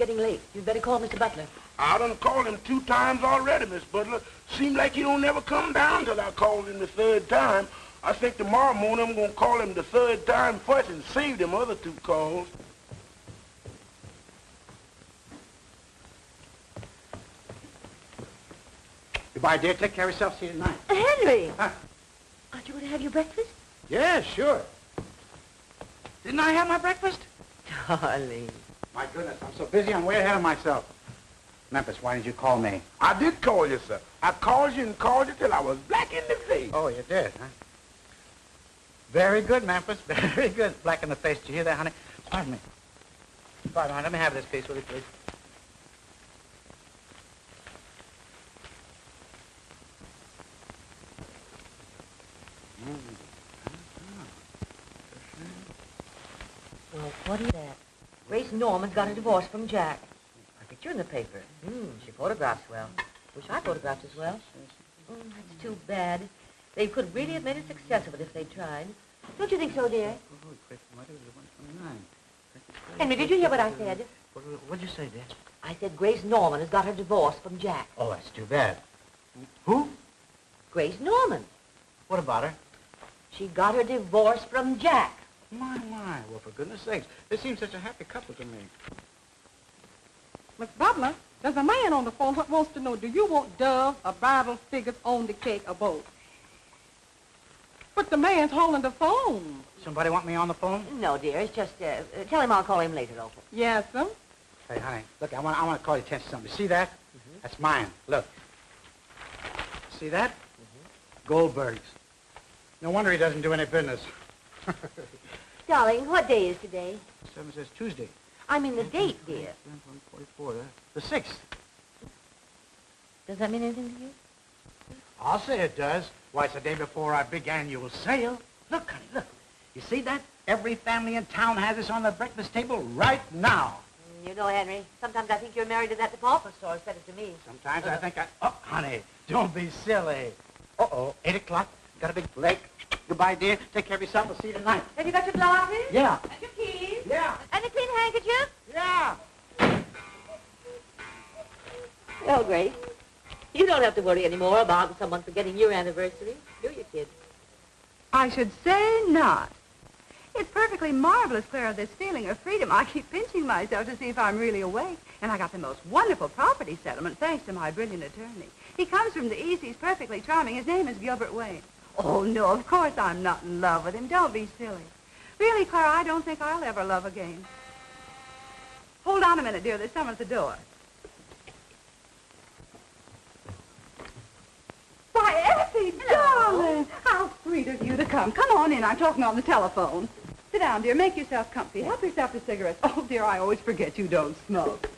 getting late. You'd better call Mr. Butler. I done called him 2 times already, Miss Butler. Seems like he don't never come down till I called him the 3rd time. I think tomorrow morning I'm gonna call him the 3rd time first and save them other 2 calls. Goodbye, dear. Take care of yourself. See you tonight. Henry! Huh? Aren't you going to have your breakfast? Yeah, sure. Didn't I have my breakfast? Darling. My goodness, I'm so busy, I'm way ahead of myself. Memphis, why didn't you call me? I did call you, sir. I called you and called you till I was black in the face. Oh, you did, huh? Very good, Memphis. Very good. Black in the face. Did you hear that, honey? Pardon me. Pardon me. Let me have this piece, will you, please? Well, what is that? Grace Norman's got a divorce from Jack. A picture in the paper. She photographs well. Wish I photographed as well. That's too bad. They could really have made a success of it if they tried. Don't you think so, dear? Henry, did you hear what I said? What'd you say, dear? I said Grace Norman has got her divorce from Jack. Oh, that's too bad. Who? Grace Norman. What about her? She got her divorce from Jack. My. Well, for goodness sakes, they seem such a happy couple to me. Miss Butler, there's a man on the phone who wants to know, do you want doves or bridal figures on the cake or both? But the man's holding the phone. Somebody want me on the phone? No, dear, it's just, tell him I'll call him later, Opal. Yes, sir. Hey, honey, look, I want to call your attention to something. See that? That's mine. Look. See that? Goldberg's. No wonder he doesn't do any business. Darling, what day is today? 7 says Tuesday. I mean the date, dear. 44, the 6th. Does that mean anything to you? I'll say it does. Why, it's the day before our big annual sale. Look, honey, look. You see that? Every family in town has this on the breakfast table right now. You know, Henry, sometimes I think you're married to that department store. Said it to me. Sometimes I think Oh, honey, don't be silly. 8 o'clock. Got a big leg. Goodbye, dear. Take care of yourself. We'll see you tonight. Have you got your glasses? Yeah. And your keys? Yeah. And a clean handkerchief? Yeah. Well, Grace, you don't have to worry anymore about someone forgetting your anniversary, do you, kid? I should say not. It's perfectly marvelous, Clara, this feeling of freedom. I keep pinching myself to see if I'm really awake. And I got the most wonderful property settlement, thanks to my brilliant attorney. He comes from the East. He's perfectly charming. His name is Gilbert Wayne. Oh, no, of course I'm not in love with him. Don't be silly. Really, Clara, I don't think I'll ever love again. Hold on a minute, dear. There's someone at the door. Why, Effie, darling, how sweet of you to come. Come on in. I'm talking on the telephone. Sit down, dear. Make yourself comfy. Help yourself to cigarettes. Oh, dear, I always forget you don't smoke.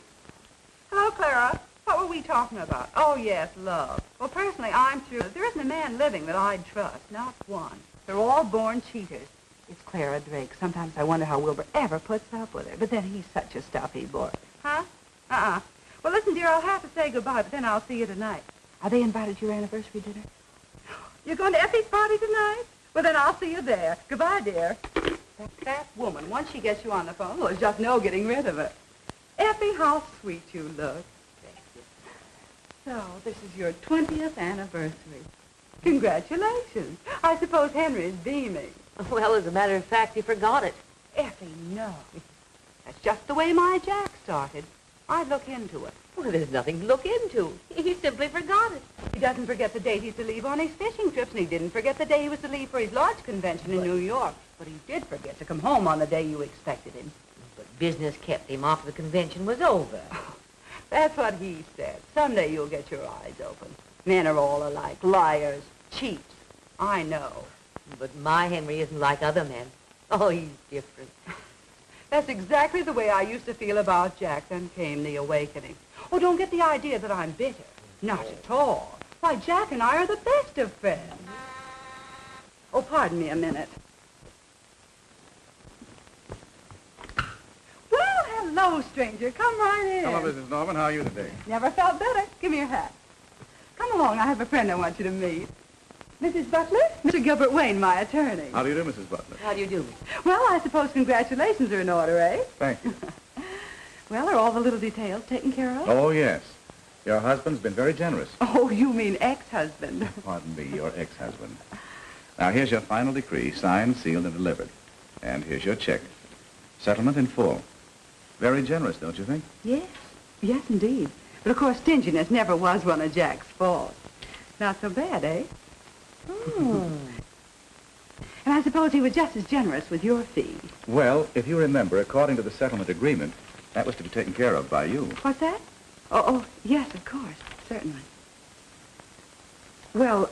Hello, Clara. What were we talking about? Oh, yes, love. Well, personally, I'm sure there isn't a man living that I'd trust. Not one. They're all born cheaters. It's Clara Drake. Sometimes I wonder how Wilbur ever puts up with her. But then he's such a stuffy boy. Huh? Well, listen, dear, I'll have to say goodbye, but then I'll see you tonight. Are they invited to your anniversary dinner? You're going to Effie's party tonight? Well, then I'll see you there. Goodbye, dear. That woman, once she gets you on the phone, there's just no getting rid of her. Effie, how sweet you look. So, this is your 20th anniversary. Congratulations. I suppose Henry is beaming. Well, as a matter of fact, he forgot it. Effie, no. That's just the way my Jack started. I'd look into it. Well, there's nothing to look into. He simply forgot it. He doesn't forget the date he's to leave on his fishing trips, and he didn't forget the day he was to leave for his lodge convention in New York. But he did forget to come home on the day you expected him. But business kept him after the convention was over. That's what he said. Someday you'll get your eyes open. Men are all alike. Liars. Cheats. I know. But my Henry isn't like other men. Oh, he's different. That's exactly the way I used to feel about Jack. Then came the awakening. Oh, don't get the idea that I'm bitter. Not at all. Why, Jack and I are the best of friends. Oh, pardon me a minute. Well, hello, stranger. Come right in. Hello, Mrs. Norman. How are you today? Never felt better. Give me your hat. Come along. I have a friend I want you to meet. Mrs. Butler? Mr. Gilbert Wayne, my attorney. How do you do, Mrs. Butler? How do you do? Well, I suppose congratulations are in order, eh? Thank you. Well, are all the little details taken care of? Oh, yes. Your husband's been very generous. Oh, you mean ex-husband. Pardon me, your ex-husband. Now, here's your final decree, signed, sealed, and delivered. And here's your check. Settlement in full. Very generous, don't you think? Yes. Yes, indeed. But, of course, stinginess never was one of Jack's faults. Not so bad, eh? And I suppose he was just as generous with your fee. Well, if you remember, according to the settlement agreement, that was to be taken care of by you. What's that? Oh, yes, of course. Certainly. Well,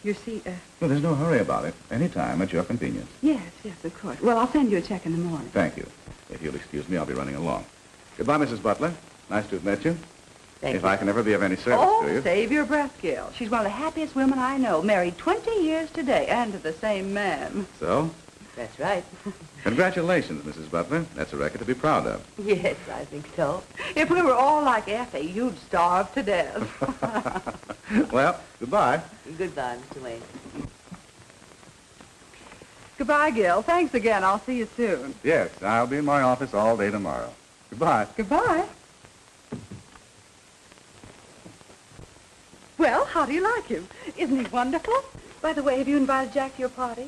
you see, Well, there's no hurry about it. Any time at your convenience. yes, of course. Well, I'll send you a check in the morning. Thank you. If you'll excuse me, I'll be running along. Goodbye, Mrs. Butler. Nice to have met you. Thank If you. I can ever be of any service to you. Save your breath, Gil. She's one of the happiest women I know. Married 20 years today, and to the same man. So, That's right. congratulations, Mrs. Butler. That's a record to be proud of. Yes, I think so. If we were all like Effie, you'd starve to death. Well, goodbye. Goodbye, Mr. Wayne. Goodbye, Gil. Thanks again. I'll see you soon. Yes, I'll be in my office all day tomorrow. Goodbye. Goodbye. Well, how do you like him? Isn't he wonderful? By the way, have you invited Jack to your party?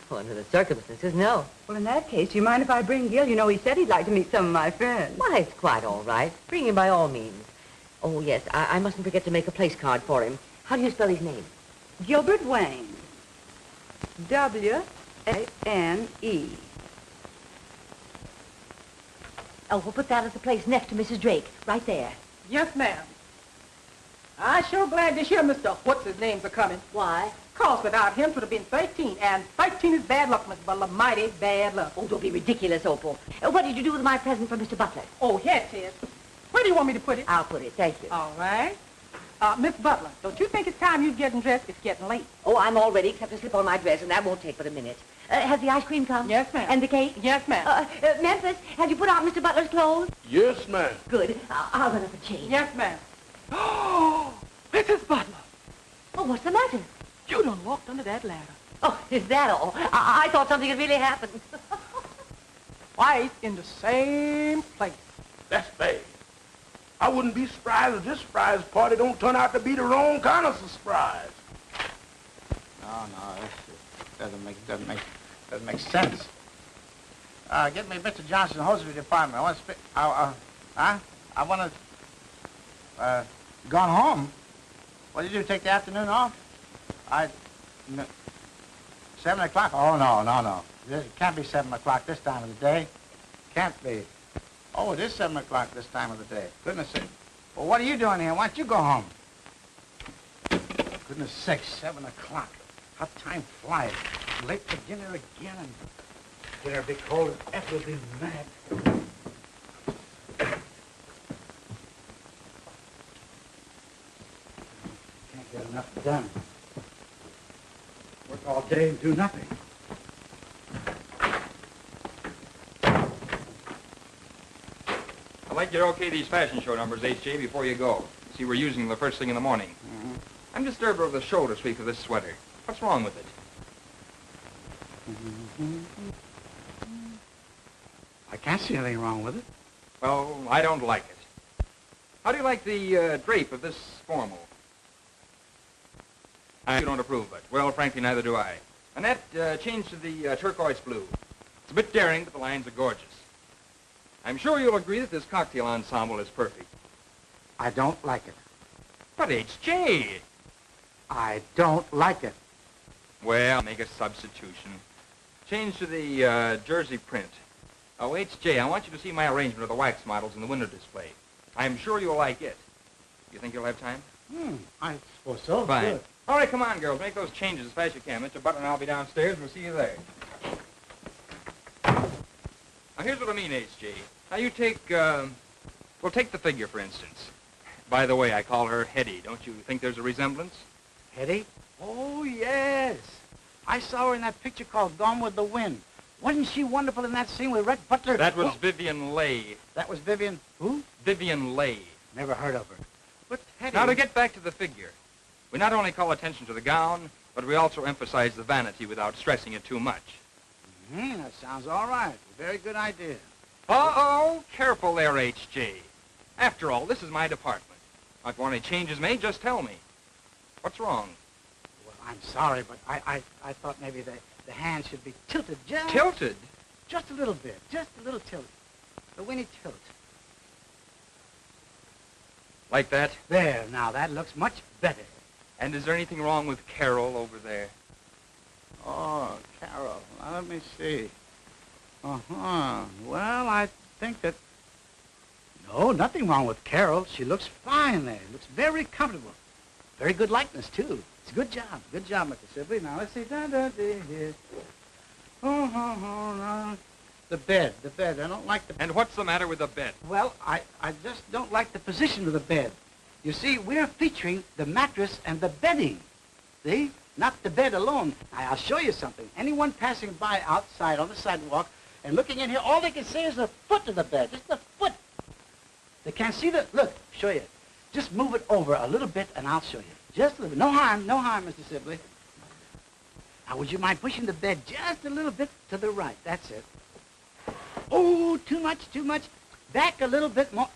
Well, under the circumstances, no. Well, in that case, do you mind if I bring Gil? You know, he said he'd like to meet some of my friends. Why, it's quite all right. Bring him by all means. Oh, yes, I mustn't forget to make a place card for him. How do you spell his name? Gilbert Wayne. W-A-N-E. Oh, we'll put that at the place next to Mrs. Drake, right there. Yes, ma'am. I'm sure glad to hear Mr. What's-his-names are coming. Why? 'Cause without him, 'twould have been 13, and 13 is bad luck, Miss Butler, mighty bad luck. Oh, don't be ridiculous, Opal. What did you do with my present for Mr. Butler? Oh, here it is. Where do you want me to put it? I'll put it, thank you. All right. Miss Butler, don't you think it's time you're getting dressed? It's getting late. Oh, I'm all ready, except to slip on my dress, and that won't take but a minute. Has the ice cream come? Yes, ma'am. And the cake? Yes, ma'am. Memphis, have you put out Mr. Butler's clothes? Yes, ma'am. Good. I'll run up and change. Yes, ma'am. Oh, Mrs. Butler, Oh, what's the matter? you done walked under that ladder. Oh, is that all? I thought something had really happened. Twice in the same place. That's bad. I wouldn't be surprised if this surprise party don't turn out to be the wrong kind of surprise. No, this doesn't make sense. Get me Mr. Johnson's hosiery department. I want to speak. I want to. Gone home. What did you do? Take the afternoon off? 7 o'clock? Oh no. It can't be 7 o'clock this time of the day. Can't be. Oh, it is 7 o'clock this time of the day. Goodness sake. Well, what are you doing here? Why don't you go home? Goodness sakes, 7 o'clock. How time flies. Late for dinner again, and dinner be cold, and F will be mad. Can't get enough done. Work all day and do nothing. I'd like you to okay these fashion show numbers, H.J., before you go. See, we're using them the first thing in the morning. Mm-hmm. I'm disturbed over the shoulder sweep of this sweater. What's wrong with it? I can't see anything wrong with it. Well, I don't like it. How do you like the drape of this formal? You don't approve of it. Well, frankly, neither do I. And that change to the turquoise blue. It's a bit daring, but the lines are gorgeous. I'm sure you'll agree that this cocktail ensemble is perfect. I don't like it. But H.J. I don't like it. Well, make a substitution. Change to the jersey print. Oh, H.J., I want you to see my arrangement of the wax models in the window display. I'm sure you'll like it. You think you'll have time? I suppose so. Fine. Good. All right, come on, girls. Make those changes as fast as you can. Mr. Butler and I'll be downstairs. We'll see you there. Now, here's what I mean, H.J. Now, you take, well, take the figure, for instance. By the way, I call her Hetty. Don't you think there's a resemblance? Hetty? Oh, yes. I saw her in that picture called Gone with the Wind. Wasn't she wonderful in that scene with Red Butler? That was Vivian Leigh. That was Vivian who? Vivian Leigh. Never heard of her. But Hetty... Now, to get back to the figure. We not only call attention to the gown, but we also emphasize the vanity without stressing it too much. That sounds all right. Very good idea. Uh-oh, careful there, H.J. After all, this is my department. If you want any changes made, just tell me. What's wrong? Well, I'm sorry, but I thought maybe the hand should be tilted just... Tilted? Just a little bit. Just a little tilt. A winny tilt. Like that? There, now, that looks much better. And is there anything wrong with Carol over there? Oh, Carol. Now, let me see. Uh-huh. Well, I think that... No, nothing wrong with Carol. She looks fine there. Looks very comfortable. Very good likeness, too. It's a good job. Good job, Mr. Sibley. Now, let's see. Here. The bed. I don't like the... And what's the matter with the bed? Well, I just don't like the position of the bed. You see, we're featuring the mattress and the bedding. See? Not the bed alone. Now, I'll show you something. Anyone passing by outside on the sidewalk and looking in here, all they can see is the foot of the bed. Just the foot. They can't see the... Look, show you. Just move it over a little bit, and I'll show you. Just a little bit. No harm, Mr. Sibley. Now, would you mind pushing the bed just a little bit to the right? That's it. Oh, too much. Back a little bit more.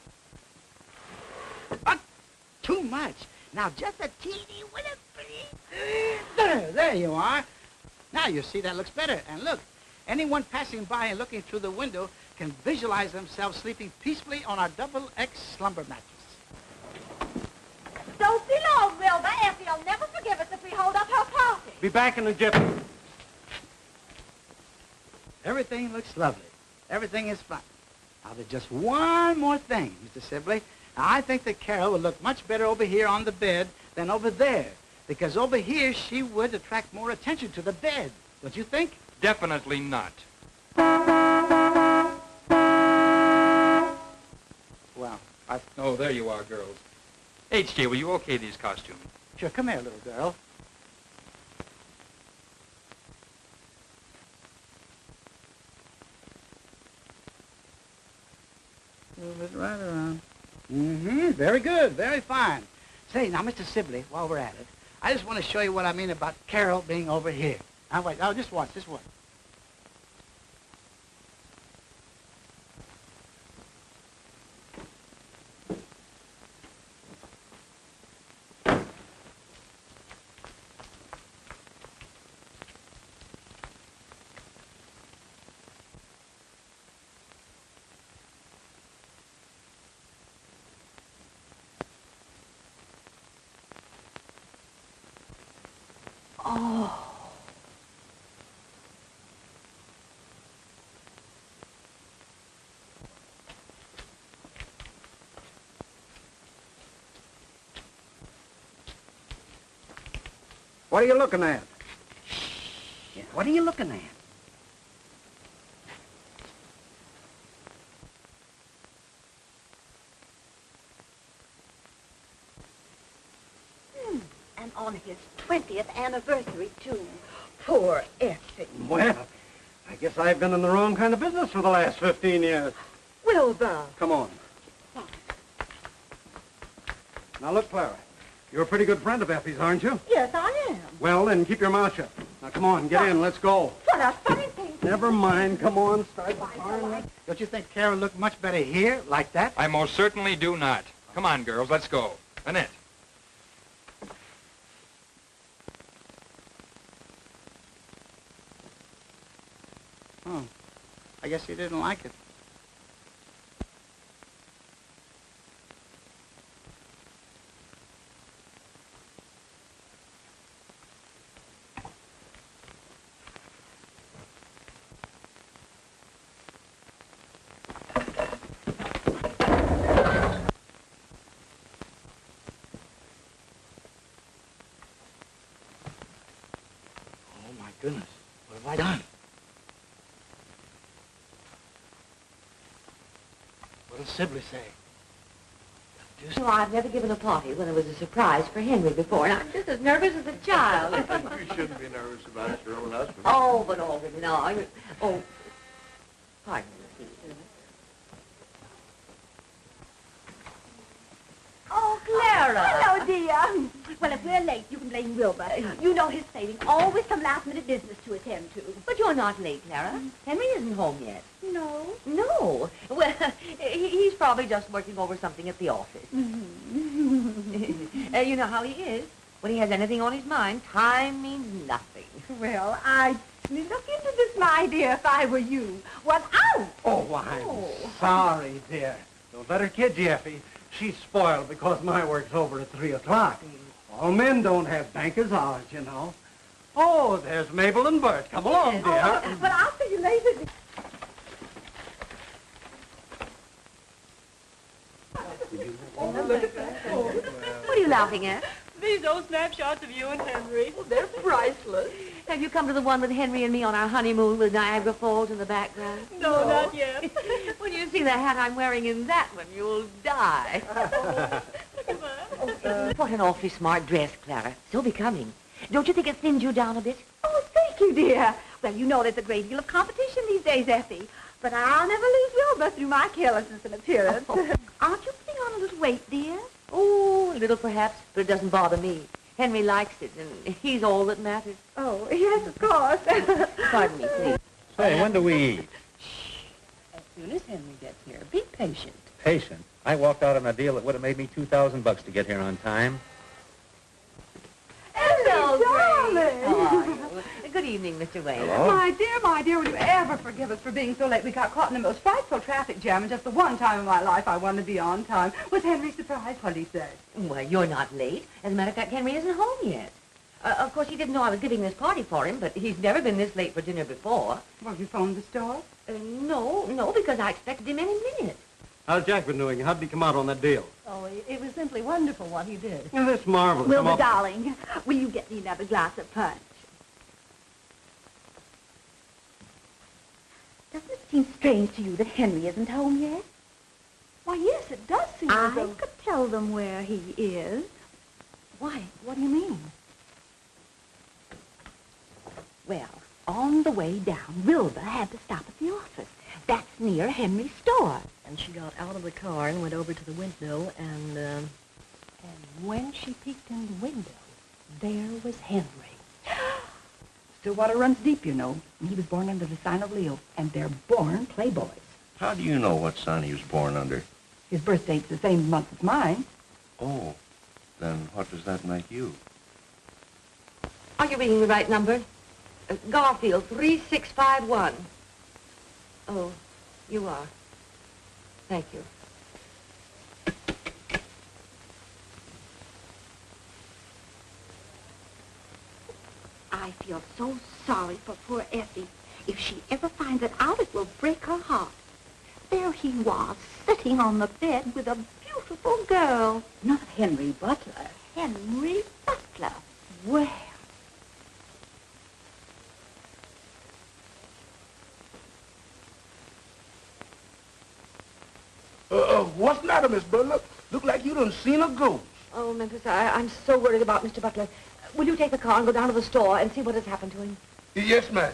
Too much. Now, just a teeny little bit. There you are. Now, you see, that looks better. And look, anyone passing by and looking through the window can visualize themselves sleeping peacefully on our double-X slumber mattress. Don't be long, Wilbur. Effie'll never forgive us if we hold up her party. Be back in a jiffy. Everything looks lovely. Everything is fine. Now, there's just one more thing, Mr. Sibley. Now, I think that Carol would look much better over here on the bed than over there. Because over here, she would attract more attention to the bed. Don't you think? Definitely not. Well, Oh, there you are, girls. H.J., will you okay these costumes? Sure, come here, little girl. Move it right around. Mm-hmm. Very good. Very fine. Say, now, Mr. Sibley, while we're at it, I just want to show you what I mean about Carol being over here. Now, wait. Oh, just watch. Just watch. Oh. What are you looking at? Yeah, what are you looking at? And on his 20th anniversary, too. Poor Effie. Well, I guess I've been in the wrong kind of business for the last 15 years. Wilbur. Come on. Now, look, Clara. You're a pretty good friend of Effie's, aren't you? Yes, I am. Well, then, keep your mouth shut. Now, come on, get in. Let's go. What a funny thing. Never mind. Come on, start the car. Don't you think Carol looked much better here, like that? I most certainly do not. Come on, girls, let's go. Annette. Oh, I guess he didn't like it. Oh, my goodness. What have I done? What does Sibley say? Well, I've never given a party when there was a surprise for Henry before, and I'm just as nervous as a child. You shouldn't be nervous about it, your own husband. Oh, but Alden, no. Oh, pardon me, please. Oh, Clara. Hello, dear. Well, if we're late, you can blame Wilbur. You know his saving. Always some last-minute business to attend to. But you're not late, Clara. Henry isn't home yet. No. No. Well, he's probably just working over something at the office. You know how he is. When he has anything on his mind, time means nothing. Well, I'd look into this, my dear, if I were you. What out? Oh, I'm sorry, dear. Don't let her kid you, Effie. She's spoiled because my work's over at 3 o'clock. All men don't have banker's hours, you know. Oh, there's Mabel and Bert. Come along, dear. Oh, but I'll see you later. What are you laughing at? These old snapshots of you and Henry. They're priceless. Have you come to the one with Henry and me on our honeymoon with Niagara Falls in the background? No, not yet. When you see the hat I'm wearing in that one, you'll die. What an awfully smart dress, Clara. So becoming. Don't you think it thins you down a bit? Oh, thank you, dear. Well, you know there's a great deal of competition these days, Effie. But I'll never lose Wilbur through my carelessness and appearance. Aren't you putting on a little weight, dear? Oh, a little perhaps, but it doesn't bother me. Henry likes it, and he's all that matters. Oh, yes, of course. Pardon me, please. Say, when do we eat? As soon as Henry gets here. Be patient. Patient. I walked out on a deal that would have made me $2,000 to get here on time. Hello, darling. How are you? Good evening, Mr. Wayne. Hello. My dear, will you ever forgive us for being so late? We got caught in the most frightful traffic jam, and just the one time in my life I wanted to be on time. Was Henry surprised? What did he say? Well, you're not late. As a matter of fact, Henry isn't home yet. Of course, he didn't know I was giving this party for him, but he's never been this late for dinner before. Well, you phoned the store? No, because I expected him any minute. How's Jack been doing? How did he come out on that deal? Oh, it was simply wonderful what he did. Oh, that's marvelous. Wilbur, darling, will you get me another glass of punch? Doesn't it seem strange to you that Henry isn't home yet? Why, yes, it does seem as I though... could tell them where he is. Why? What do you mean? Well, on the way down, Wilbur had to stop at the office. That's near Henry's store. And she got out of the car and went over to the window, and when she peeked in the window, there was Henry. Stillwater runs deep, you know. And he was born under the sign of Leo, and they're born playboys. How do you know what sign he was born under? His birth date's the same month as mine. Oh, then what does that make you? Are you reading the right number? Garfield, 3651. Oh, you are. Thank you. I feel so sorry for poor Effie. If she ever finds it out, it will break her heart. There he was, sitting on the bed with a beautiful girl. Not Henry Butler. Henry Butler. Well, What's the matter, Miss Butler? Look like you done seen a ghost. Oh, Memphis, I'm so worried about Mr. Butler. Will you take the car and go down to the store and see what has happened to him? Yes, ma'am.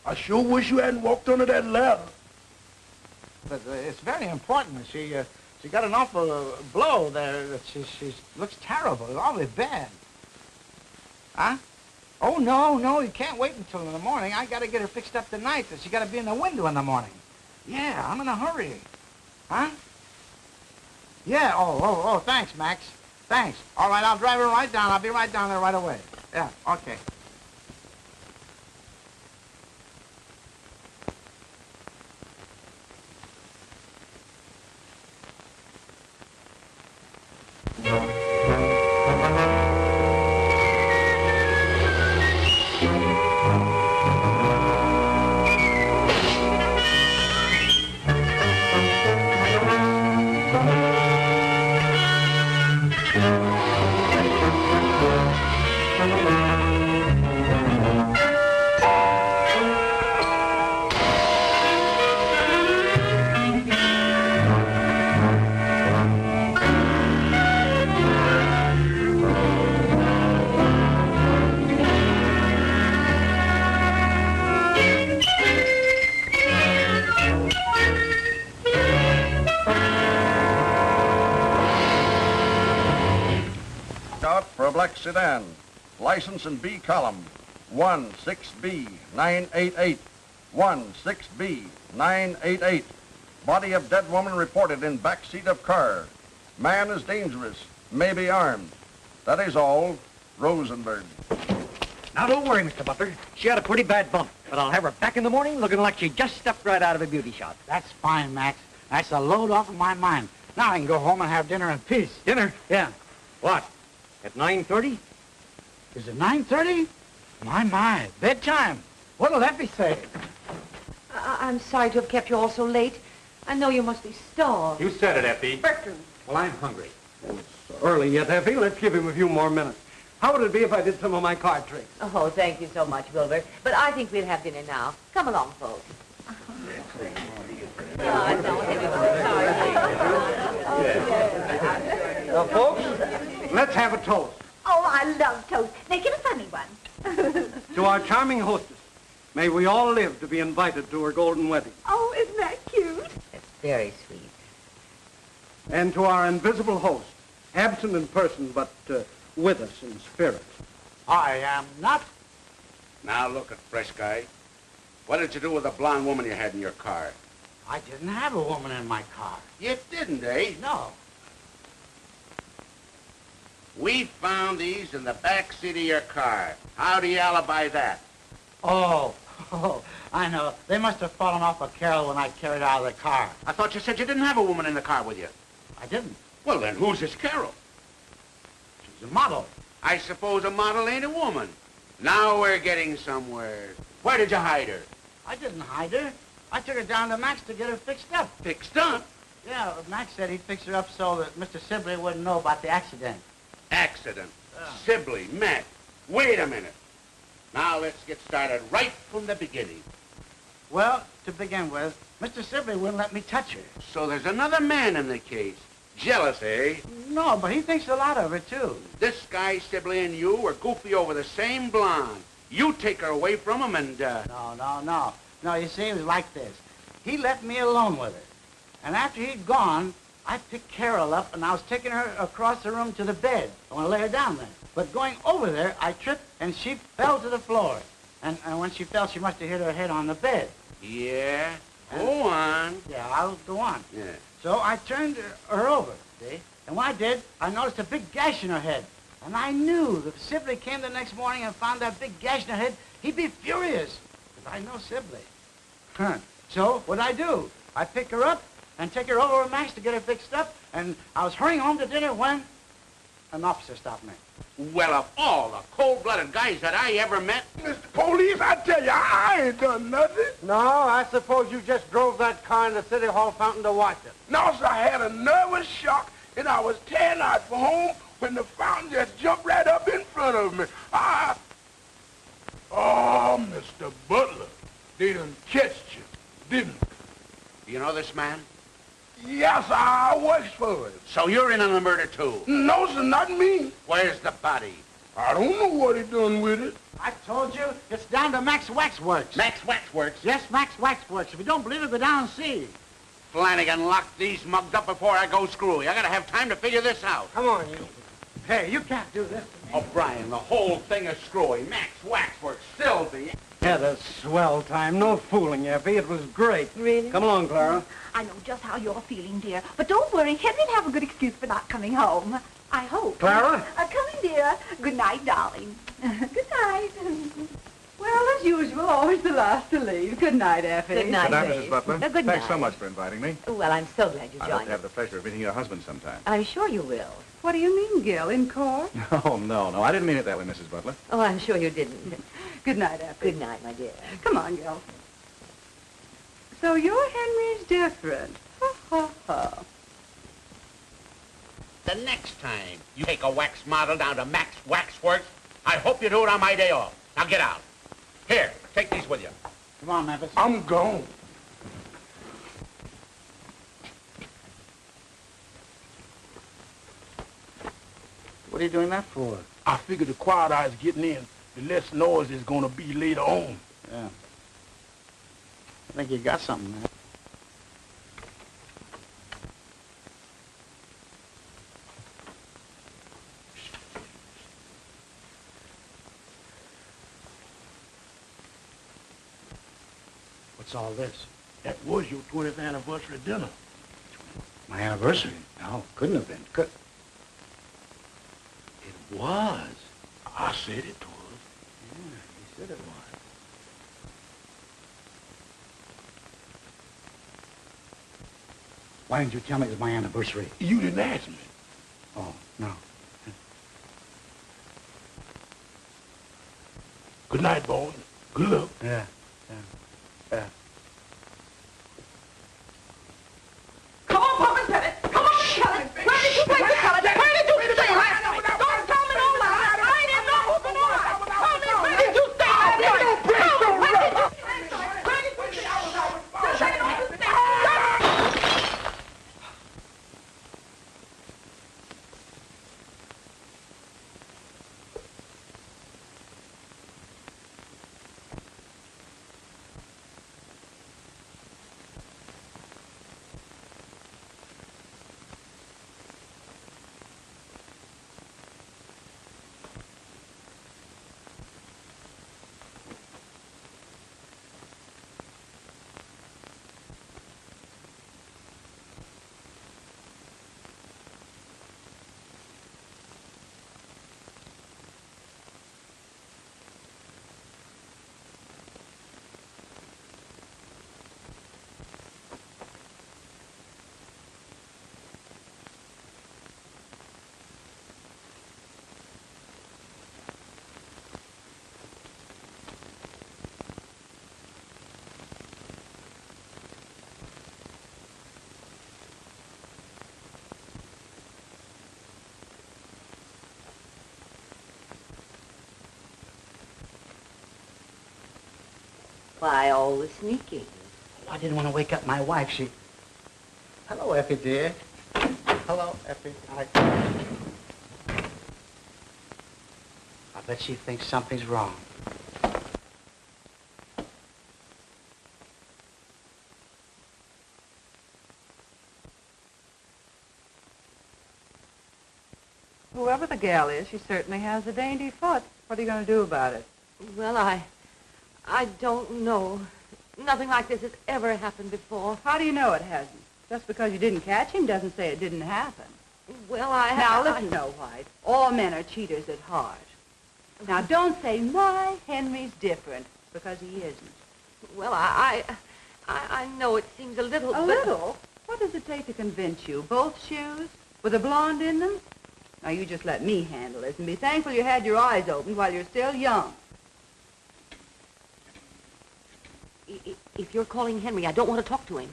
I sure wish you hadn't walked under that ladder. But it's very important. She got an awful blow there. She looks terrible. It's awfully bad. Huh? Oh, no, you can't wait until in the morning. I got to get her fixed up tonight. She got to be in the window in the morning. Yeah, I'm in a hurry. Huh? Yeah, oh, thanks, Max. Thanks. All right, I'll drive her right down. I'll be right down there right away. Yeah, okay. sedan. License in B column. 16B988. 16B988. Body of dead woman reported in back seat of car. Man is dangerous. May be armed. That is all. Rosenberg. Now, don't worry, Mr. Butler. She had a pretty bad bump, but I'll have her back in the morning looking like she just stepped right out of a beauty shop. That's fine, Max. That's a load off of my mind. Now I can go home and have dinner in peace. Dinner? Yeah. What? At 9:30? Is it 9:30? My, bedtime. What'll Effie say? I'm sorry to have kept you all so late. I know you must be starved. You said it, Effie. Bertrand. Well, I'm hungry. It's early yet, Effie. Let's give him a few more minutes. How would it be if I did some of my card tricks? Oh, thank you so much, Wilbur. But I think we'll have dinner now. Come along, folks. Folks, let's have a toast. Oh, I love toast. Make it a funny one. To our charming hostess. May we all live to be invited to her golden wedding. Oh, isn't that cute? That's very sweet. And to our invisible host, absent in person but with us in spirit. I am not. Now look at fresh guy. What did you do with the blonde woman you had in your car? I didn't have a woman in my car. You didn't, eh? No. We found these in the back seat of your car. How do you alibi that? Oh, I know. They must have fallen off a carol when I carried out of the car. I thought you said you didn't have a woman in the car with you. I didn't. Well, then who's this Carol? She's a model. I suppose a model ain't a woman. Now we're getting somewhere. Where did you hide her? I didn't hide her. I took her down to Max to get her fixed up. Fixed up? Yeah, Max said he'd fix her up so that Mr. Sibley wouldn't know about the accident. Accident. Sibley, Matt. Wait a minute. Now let's get started right from the beginning. Well, to begin with, Mr. Sibley wouldn't let me touch her. So there's another man in the case. Jealous, eh? No, but he thinks a lot of her, too. This guy, Sibley, and you were goofy over the same blonde. You take her away from him and, No, you see, it was like this. He left me alone with her. And after he'd gone, I picked Carol up, and I was taking her across the room to the bed. I want to lay her down there. But going over there, I tripped, and she fell to the floor. And when she fell, she must have hit her head on the bed. Yeah? Go on. Yeah, I'll go on. Yeah. So I turned her over, see? And when I did, I noticed a big gash in her head. And I knew that if Sibley came the next morning and found that big gash in her head, he'd be furious. Because I know Sibley. So what'd I do? I pick her up and take her over to Max to get her fixed up, and I was hurrying home to dinner when an officer stopped me. Well, of all the cold-blooded guys that I ever met... Mr. Police, I tell you, I ain't done nothing. No, I suppose you just drove that car in the City Hall fountain to watch it. No, sir, I had a nervous shock, and I was tearing out for home when the fountain just jumped right up in front of me. Oh, Mr. Butler, they done catched you, didn't they? You know this man? Yes, I works for him. So you're in on the murder, too? No, sir, not me. Where's the body? I don't know what he done with it. I told you, it's down to Max Waxworks. Max Waxworks? Yes, Max Waxworks. If you don't believe it, go down and see. Flanagan, lock these mugs up before I go screwy. I gotta have time to figure this out. Come on, you. Hey, you can't do this to me. O'Brien, the whole thing is screwy. Max Waxworks, Sylvie. Had a swell time. No fooling, Effie. It was great. Really? Come along, Clara. I know just how you're feeling, dear. But don't worry, Henry'll have a good excuse for not coming home. I hope. Clara? Coming, dear. Good night, darling. Good night. Well, as usual, always the last to leave. Good night, Effie. Good night, Good night, Maeve. Mrs. Butler. Good Thanks night. so much for inviting me. Well, I'm so glad you I hope joined to have us. the pleasure of meeting your husband sometime. I'm sure you will. What do you mean, Gil? In court? Oh, no, I didn't mean it that way, Mrs. Butler. Oh, I'm sure you didn't. Good night, Effie. Good night, my dear. Come on, Gil. So your Henry's different. Ha, ha, ha. The next time you take a wax model down to Max Waxworks, I hope you do it on my day off. Now get out. Here, take these with you. Come on, Memphis. I'm gone. What are you doing that for? I figure the quiet eyes getting in, the less noise is gonna be later on. Yeah. I think you got something there. What's all this? That was your 20th anniversary dinner. My anniversary? No, couldn't have been. It was. I said it was. Yeah, you said it was. Why didn't you tell me it was my anniversary? You didn't ask me. Oh, no. Good night, boy. Good luck. Yeah. Come on, Pop and tell it. Come on, tell it. Where did you take the color? Where did you stay last night? Don't tell me no lies. I didn't know who been on. Tell me, where did you stay last night? Tell me, where did you stay? Where did you stay? Just say no to stay. Why, all the sneaking? Oh, I didn't want to wake up my wife. Hello, Effie, dear. Hello, Effie. I bet she thinks something's wrong. Whoever the gal is, she certainly has a dainty foot. What are you going to do about it? Well, I don't know. Nothing like this has ever happened before. How do you know it hasn't? Just because you didn't catch him doesn't say it didn't happen. Well, Now, listen, Snow White. All men are cheaters at heart. Now, don't say, my Henry's different, because he isn't. Well, I know it seems a little... A little? What does it take to convince you? Both shoes? With a blonde in them? Now, you just let me handle this, and be thankful you had your eyes opened while you're still young. If you're calling Henry, I don't want to talk to him.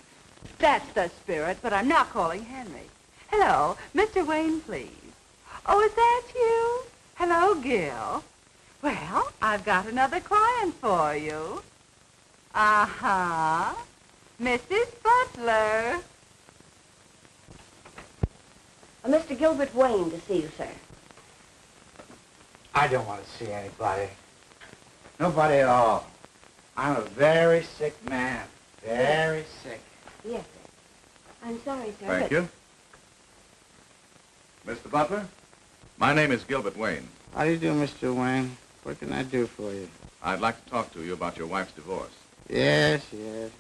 That's the spirit, but I'm not calling Henry. Hello, Mr. Wayne, please. Oh, is that you? Hello, Gil. Well, I've got another client for you. Uh-huh. Mrs. Butler. Mr. Gilbert Wayne to see you, sir. I don't want to see anybody. Nobody at all. I'm a very sick man. Very sick. Yes, sir. I'm sorry, sir. Thank you. Mr. Butler, my name is Gilbert Wayne. How do you do, Mr. Wayne? What can I do for you? I'd like to talk to you about your wife's divorce. Yes.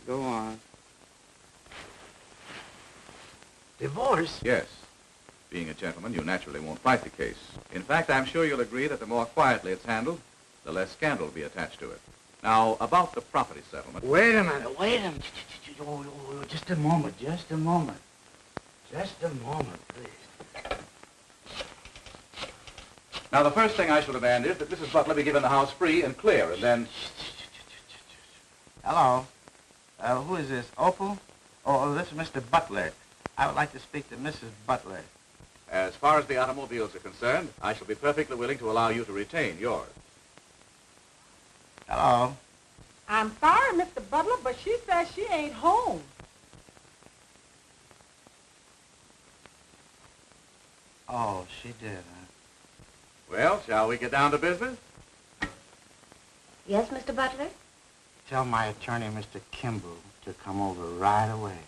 Go on. Divorce? Yes. Being a gentleman, you naturally won't fight the case. In fact, I'm sure you'll agree that the more quietly it's handled, the less scandal will be attached to it. Now, about the property settlement... Wait a minute. Oh, just a moment, please. Now, the first thing I shall demand is that Mrs. Butler be given the house free and clear, and then... Hello. Who is this? Opal? Oh, this is Mr. Butler. I would like to speak to Mrs. Butler. As far as the automobiles are concerned, I shall be perfectly willing to allow you to retain yours. Hello. I'm sorry, Mr. Butler, but she says she ain't home. Oh, she did, huh? Well, shall we get down to business? Yes, Mr. Butler? Tell my attorney, Mr. Kimball, to come over right away.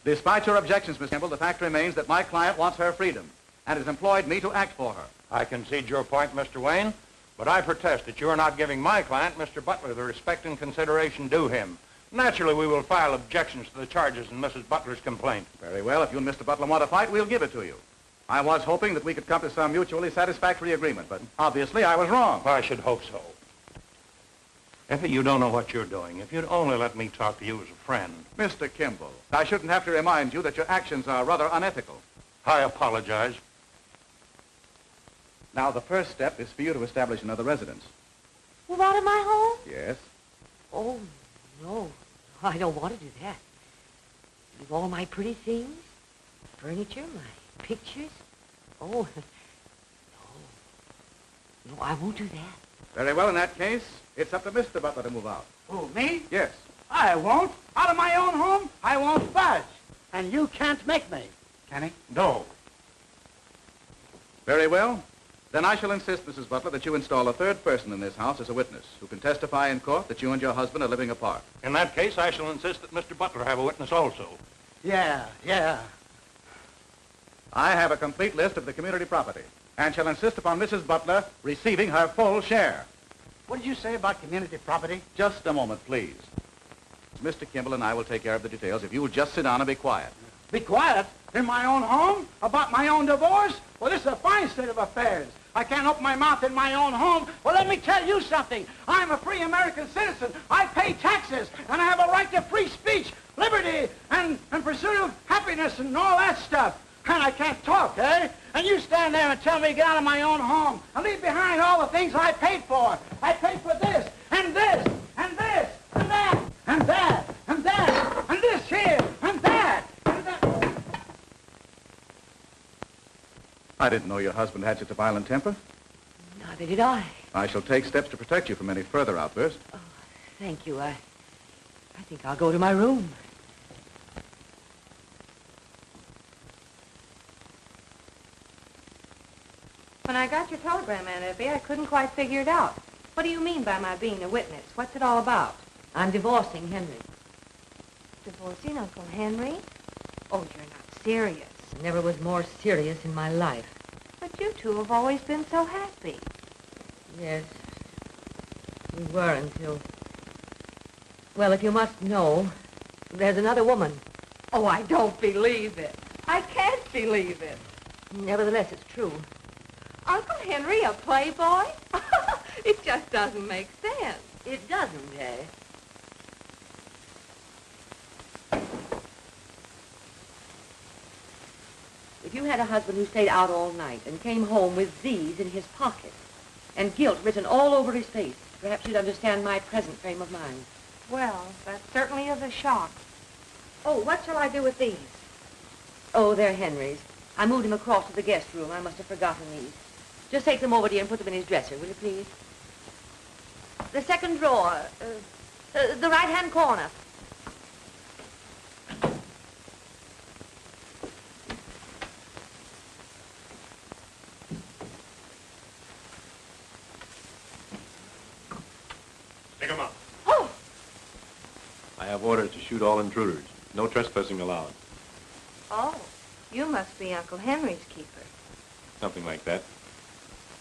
Despite your objections, Miss Kimball, the fact remains that my client wants her freedom and has employed me to act for her. I concede your point, Mr. Wayne, But I protest that you are not giving my client, Mr. Butler, the respect and consideration due him. Naturally, we will file objections to the charges in Mrs. Butler's complaint. Very well. If you and Mr. Butler want to fight, we'll give it to you. I was hoping that we could come to some mutually satisfactory agreement, but obviously I was wrong. I should hope so. Effie, you don't know what you're doing. If you'd only let me talk to you as a friend. Mr. Kimball, I shouldn't have to remind you that your actions are rather unethical. I apologize. Now, the first step is for you to establish another residence. Move out of my home? Yes? Oh, no. I don't want to do that. Leave all my pretty things, furniture, my pictures. Oh, no, I won't do that. Very well, in that case, it's up to Mr. Butler to move out. Who, me? Yes. I won't. Out of my own home, I won't budge. And you can't make me. Can he? No. Very well. Then I shall insist, Mrs. Butler, that you install a third person in this house as a witness who can testify in court that you and your husband are living apart. In that case, I shall insist that Mr. Butler have a witness also. Yeah. I have a complete list of the community property and shall insist upon Mrs. Butler receiving her full share. What did you say about community property? Just a moment, please. Mr. Kimball and I will take care of the details if you will just sit down and be quiet. Be quiet? In my own home? About my own divorce? Well, this is a fine state of affairs. I can't open my mouth in my own home. Well, let me tell you something. I'm a free American citizen. I pay taxes, and I have a right to free speech, liberty, and pursuit of happiness and all that stuff. And I can't talk, eh? And you stand there and tell me to get out of my own home and leave behind all the things I paid for. I paid for this, and this, and this, and that, and that, and that, and this here, and that, and that. I didn't know your husband had such a violent temper. Neither did I. I shall take steps to protect you from any further outbursts. Oh, thank you. I think I'll go to my room. When I got your telegram, Aunt Effie, I couldn't quite figure it out. What do you mean by my being a witness? What's it all about? I'm divorcing Henry. Divorcing Uncle Henry? Oh, you're not serious. Never was more serious in my life. But you two have always been so happy. Yes, we were until... Well, if you must know, there's another woman. Oh, I don't believe it. I can't believe it. Nevertheless, it's true. Uncle Henry, a playboy? It just doesn't make sense. It doesn't, eh? If you had a husband who stayed out all night and came home with these in his pocket and guilt written all over his face, perhaps you'd understand my present frame of mind. Well, that certainly is a shock. Oh, what shall I do with these? Oh, they're Henry's. I moved him across to the guest room. I must have forgotten these. Just take them over to you and put them in his dresser, will you please? The second drawer. The right-hand corner. Stick 'em up. Oh! I have orders to shoot all intruders. No trespassing allowed. Oh, you must be Uncle Henry's keeper. Something like that.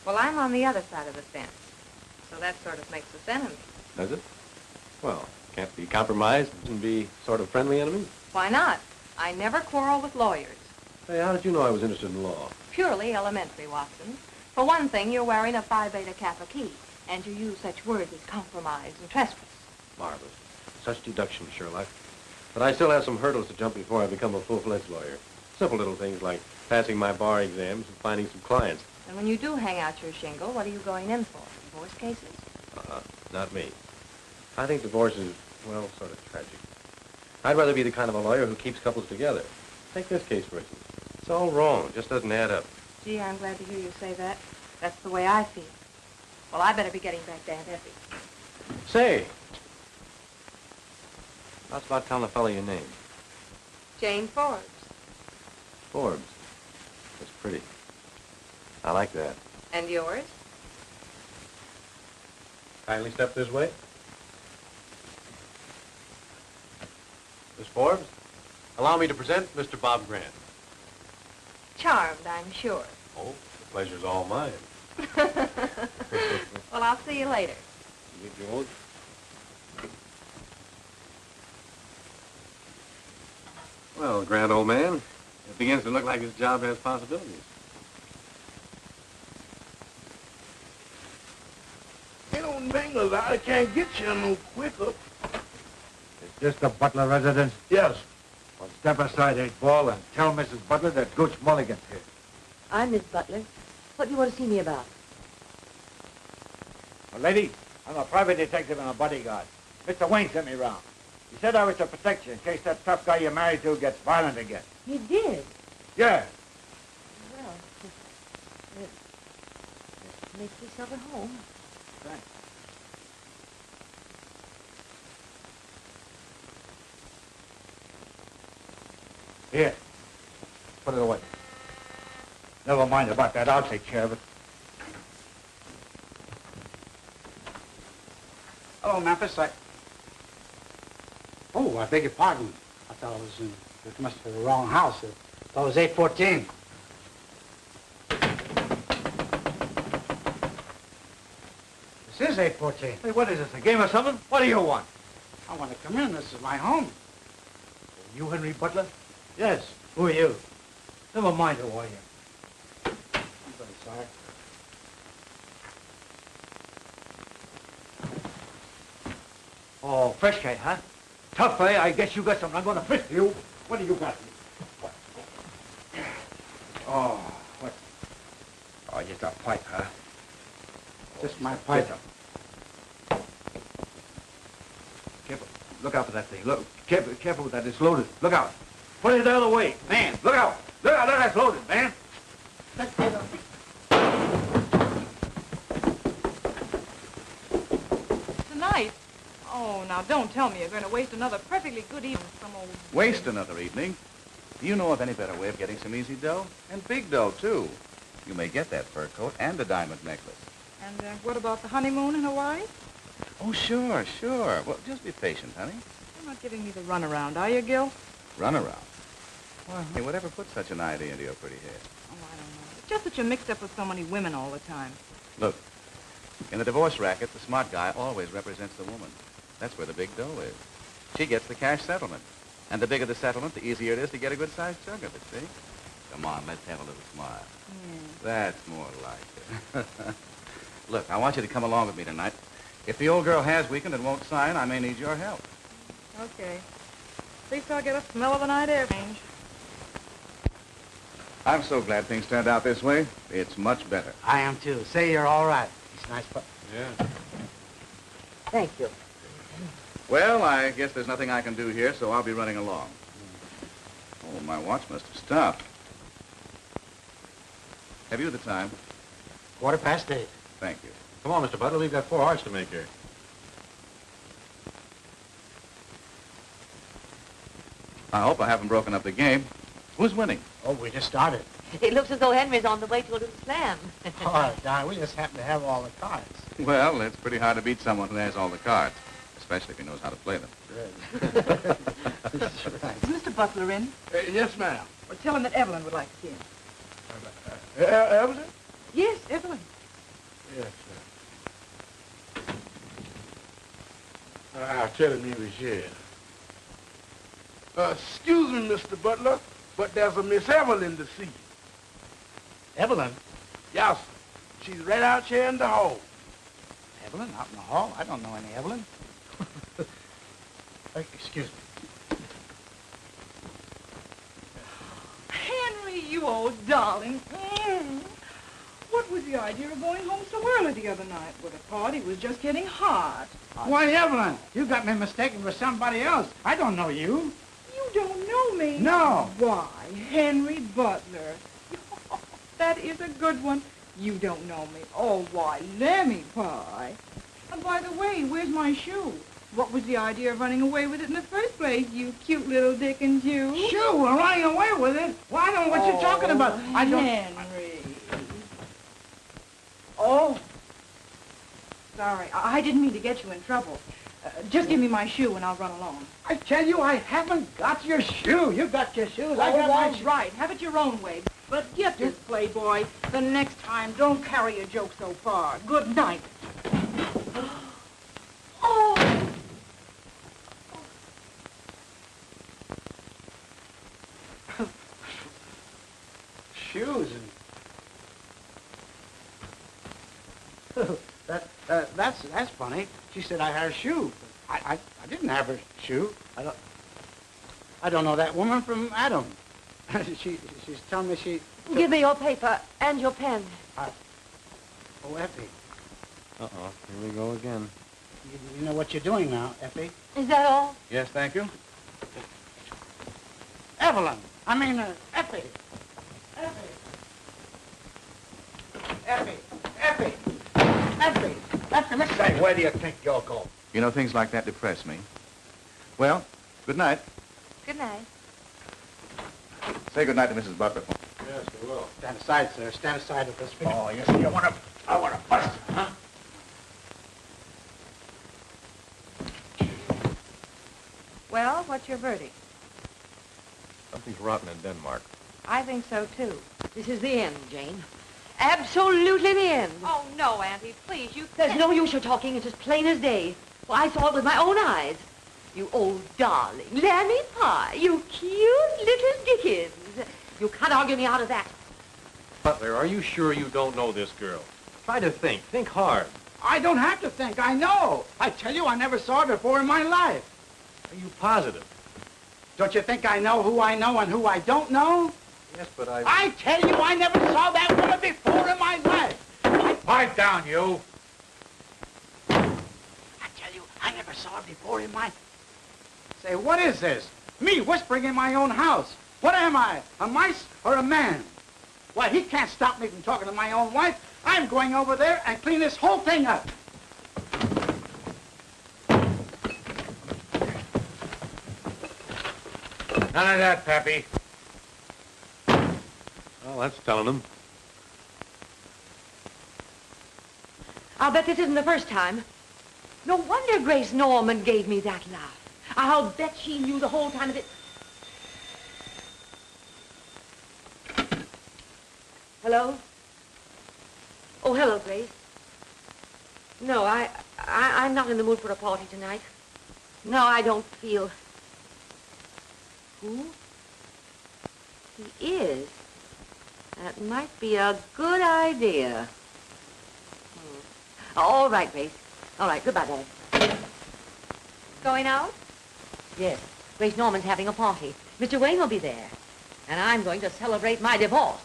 Well, I'm on the other side of the fence, so that sort of makes us enemies. Does it? Well, can't be compromised and be sort of friendly enemies. Why not? I never quarrel with lawyers. Hey, how did you know I was interested in law? Purely elementary, Watson. For one thing, you're wearing a Phi Beta Kappa key, and you use such words as compromise and trespass. Marvelous. Such deduction, Sherlock. But I still have some hurdles to jump before I become a full-fledged lawyer. Simple little things like passing my bar exams and finding some clients. And when you do hang out your shingle, what are you going in for? Divorce cases? Not me. I think divorce is, well, sort of tragic. I'd rather be the kind of a lawyer who keeps couples together. Take this case, for instance. It's all wrong. It just doesn't add up. Gee, I'm glad to hear you say that. That's the way I feel. Well, I better be getting back to Aunt Effie. Say, how's about telling the fellow your name? Jane Forbes. Forbes. That's pretty. I like that. And yours? Kindly step this way. Miss Forbes, allow me to present Mr. Bob Grant. Charmed, I'm sure. Oh, the pleasure's all mine. Well, Well, I'll see you later. You, George? Well, grand old man, it begins to look like his job has possibilities. They don't mingle out. I can't get you no quicker. Is this the Butler residence? Yes. Well, step aside, 8-Ball, and tell Mrs. Butler that Gooch Mulligan's here. I'm Miss Butler. What do you want to see me about? Well, lady, I'm a private detective and a bodyguard. Mr. Wayne sent me round. He said I was to protect you in case that tough guy you're married to gets violent again. You did? Yeah. Well, make yourself at home. Thanks. Here. Put it away. Never mind about that. I'll take care of it. Hello, Memphis. Oh, I beg your pardon. I thought I was in... It must have been the wrong house. I thought it was 814. This is 814. Hey, what is this, a game or something? What do you want? I want to come in. This is my home. You Henry Butler? Yes. Who are you? Never mind who I am. I'm very sorry. Oh, fresh case, huh? Tough, eh? I guess you got something. I'm going to frisk you. What do you got? Oh, what? Oh, just a pipe, huh? Just my pipe. Careful. Look out for that thing. Look, careful with that. It's loaded. Look out. Put it the other way. Man, look out. Look out. Look, that's loaded, man. Tonight? Oh, now don't tell me you're going to waste another perfectly good evening with some old... Waste another evening? Do you know of any better way of getting some easy dough? And big dough, too. You may get that fur coat and a diamond necklace. And what about the honeymoon in Hawaii? Oh, sure, sure. Well, just be patient, honey. You're not giving me the runaround, are you, Gil? Run around. Well, hey, whatever put such an idea into your pretty head? Oh, I don't know. It's just that you're mixed up with so many women all the time. Look, in the divorce racket, the smart guy always represents the woman. That's where the big dough is. She gets the cash settlement. And the bigger the settlement, the easier it is to get a good-sized chunk of it, see? Come on, let's have a little smile. That's more like it. Look, I want you to come along with me tonight. If the old girl has weakened and won't sign, I may need your help. Okay. At least I'll get a smell of the night air change. I'm so glad things turned out this way. It's much better. I am, too. Say you're all right. It's nice, but... Yeah. Thank you. Well, I guess there's nothing I can do here, so I'll be running along. Oh, my watch must have stopped. Have you the time? 8:15. Thank you. Come on, Mr. Butler, we've got 4 hours to make here. I hope I haven't broken up the game. Who's winning? Oh, we just started. It looks as though Henry's on the way to a little slam. Oh, Don, we just happen to have all the cards. Well, it's pretty hard to beat someone who has all the cards, especially if he knows how to play them. That's right. Is Mr. Butler in? Yes, ma'am. Well, tell him that Evelyn would like to see him. Evelyn? Yes, Evelyn. Yes, sir. I'll tell him he was here. Excuse me, Mr. Butler, but there's a Miss Evelyn to see you. Evelyn? Yes, sir. She's right out here in the hall. Evelyn? Out in the hall? I don't know any Evelyn. Excuse me. Henry, you old darling. What was the idea of going home so early the other night? Well, the party was just getting hot. Why, Evelyn, you got me mistaken for somebody else. I don't know you. You don't know me? No. Why, Henry Butler. That is a good one. You don't know me. Oh, why, Lemmy Pie. And by the way, where's my shoe? What was the idea of running away with it in the first place, you cute little Dickens, you? Shoe? We're running away with it? Well, I don't know what you're talking about. I don't... Henry. Oh. Sorry, I didn't mean to get you in trouble. Just give me my shoe and I'll run along. I tell you, I haven't got your shoe. You got your shoes. I got my shoe. Right. Have it your own way. But get this, Playboy. The next time, don't carry a joke so far. Good night. That's funny. She said I had a shoe. I didn't have her shoe. I don't know that woman from Adam. She's telling me she... Give me your paper and your pen. Oh, Effie. Uh-oh, here we go again. You know what you're doing now, Effie? Is that all? Yes, thank you. Evelyn. I mean, Effie. Effie, listen. Say, where do you think you'll go? You know, things like that depress me. Well, good night. Good night. Say good night to Mrs. Butler. Yes, I will. Stand aside, sir. Stand aside with this. Oh, you see, I want to bust it, huh? Well, what's your verdict? Something's rotten in Denmark. I think so, too. This is the end, Jane. Absolutely the end. Oh, no, Auntie, please, you There's no use your talking. It's as plain as day. Well, I saw it with my own eyes. You old darling. Lammy pie. You cute little Dickens. You can't argue me out of that. Butler, are you sure you don't know this girl? Try to think. Think hard. I don't have to think. I know. I tell you, I never saw her before in my life. Are you positive? Don't you think I know who I know and who I don't know? Yes, but I tell you, I never saw that woman before in my life. Pipe down, you. I tell you, I never saw her before in my... Say, what is this? Me whispering in my own house. What am I, a mice or a man? Why, he can't stop me from talking to my own wife. I'm going over there and clean this whole thing up. None of that, Pappy. Well, that's telling him. I'll bet this isn't the first time. No wonder Grace Norman gave me that laugh. I'll bet she knew the whole time of it. Hello? Oh, hello, Grace. No, I'm not in the mood for a party tonight. No, I don't feel... Who? He is. That might be a good idea. All right, Grace. All right, goodbye, Dad. Going out? Yes. Grace Norman's having a party. Mr. Wayne will be there. And I'm going to celebrate my divorce.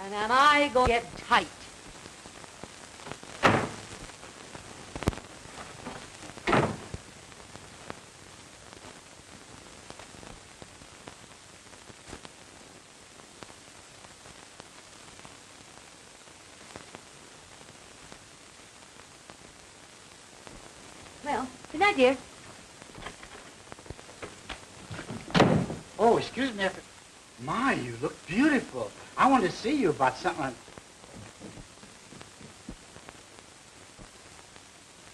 And am I going to get tight? Well, good night, dear. Oh, excuse me. My, you look beautiful. I wanted to see you about something.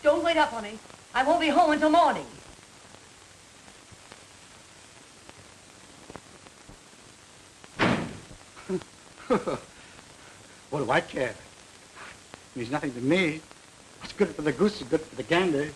Don't wait up on me. I won't be home until morning. What do I care? It means nothing to me. What's good for the goose is good for the gander.